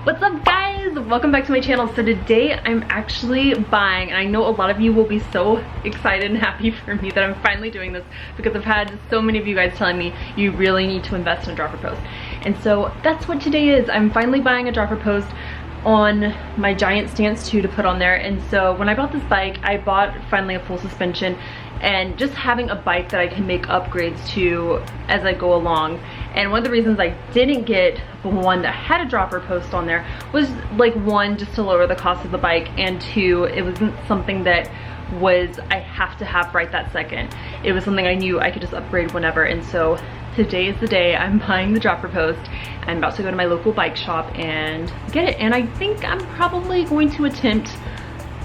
What's up guys? Welcome back to my channel. So today I'm actually buying, and I know a lot of you will be so excited and happy for me that I'm finally doing this because I've had so many of you guys telling me you really need to invest in a dropper post. And so that's what today is. I'm finally buying a dropper post on my giant stance 2 to put on there. And so when I bought this bike, I bought finally a full suspension and just having a bike that I can make upgrades to as I go along. And one of the reasons I didn't get one that had a dropper post on there was like, one, just to lower the cost of the bike, and two, it wasn't something that was I have to have right that second. It was something I knew I could just upgrade whenever. And so today is the day I'm buying the dropper post. I'm about to go to my local bike shop and get it, and I think I'm probably going to attempt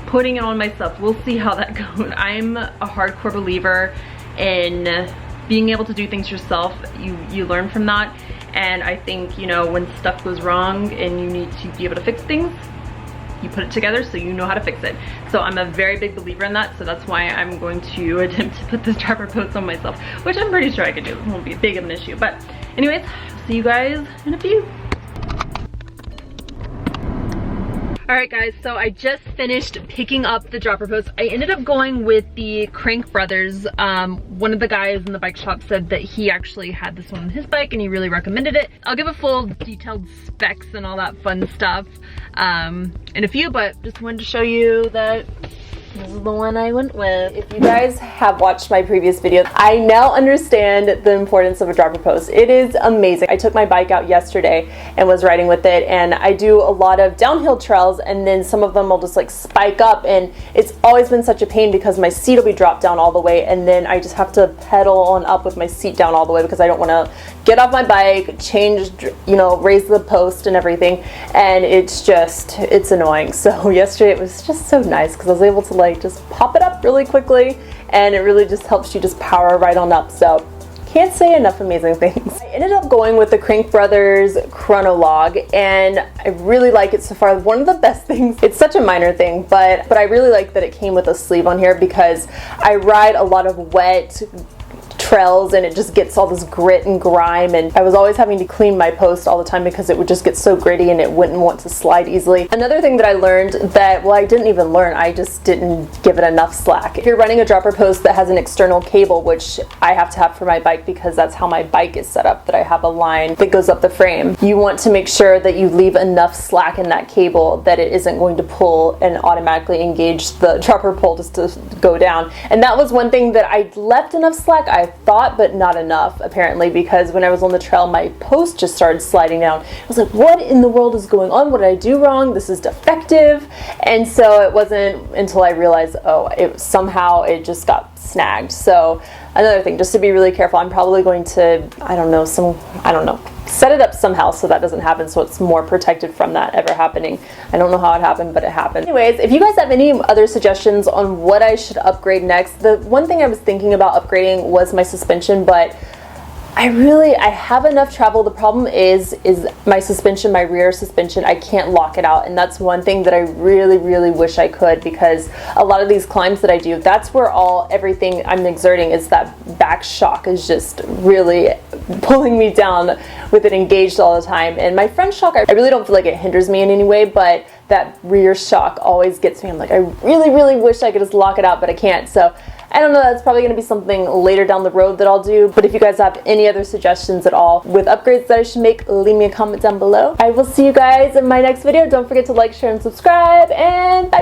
putting it on myself. We'll see how that goes. I'm a hardcore believer in being able to do things yourself. You learn from that, and I think, you know, when stuff goes wrong and you need to be able to fix things, you put it together so you know how to fix it. So I'm a very big believer in that, so that's why I'm going to attempt to put this dropper post on myself, which I'm pretty sure I could do. It won't be big of an issue. But anyways, I'll see you guys in a few. Alright guys, so I just finished picking up the dropper post. I ended up going with the Crankbrothers. One of the guys in the bike shop said that he actually had this one on his bike and he really recommended it. I'll give a full detailed specs and all that fun stuff in a few, but just wanted to show you that this is the one I went with. If you guys have watched my previous video, I now understand the importance of a dropper post. It is amazing. I took my bike out yesterday and was riding with it, and I do a lot of downhill trails, and then some of them will just like spike up, and it's always been such a pain because my seat will be dropped down all the way, and then I just have to pedal on up with my seat down all the way because I don't want to get off my bike, change, you know, raise the post and everything, and it's annoying. So yesterday it was just so nice because I was able to like just pop it up really quickly, and it really just helps you just power right on up. So can't say enough amazing things. I ended up going with the Crankbrothers Kronolog, and I really like it so far. One of the best things, it's such a minor thing, but I really like that it came with a sleeve on here because I ride a lot of wet trails and it just gets all this grit and grime, and I was always having to clean my post all the time because it would just get so gritty and it wouldn't want to slide easily. Another thing that I learned that, well, I didn't even learn, I just didn't give it enough slack. If you're running a dropper post that has an external cable, which I have to have for my bike because that's how my bike is set up, that I have a line that goes up the frame, you want to make sure that you leave enough slack in that cable that it isn't going to pull and automatically engage the dropper pole just to go down. And that was one thing that I left enough slack, I thought, but not enough apparently, because when I was on the trail my post just started sliding down. I was like, what in the world is going on? What did I do wrong? This is defective. And so it wasn't until I realized, oh, somehow it just got snagged. So another thing, just to be really careful, I'm probably going to, set it up somehow so that doesn't happen, so it's more protected from that ever happening. I don't know how it happened, but it happened. Anyways, if you guys have any other suggestions on what I should upgrade next, the one thing I was thinking about upgrading was my suspension, but I have enough travel. The problem is my suspension, my rear suspension, I can't lock it out, and that's one thing that I really wish I could, because a lot of these climbs that I do, that's where everything I'm exerting is that back shock is just really pulling me down with it engaged all the time. And my front shock, I really don't feel like it hinders me in any way, but that rear shock always gets me. I'm like, I really wish I could just lock it out, but I can't. So I don't know, that's probably going to be something later down the road that I'll do. But if you guys have any other suggestions at all with upgrades that I should make, leave me a comment down below. I will see you guys in my next video. Don't forget to like, share, and subscribe, and bye!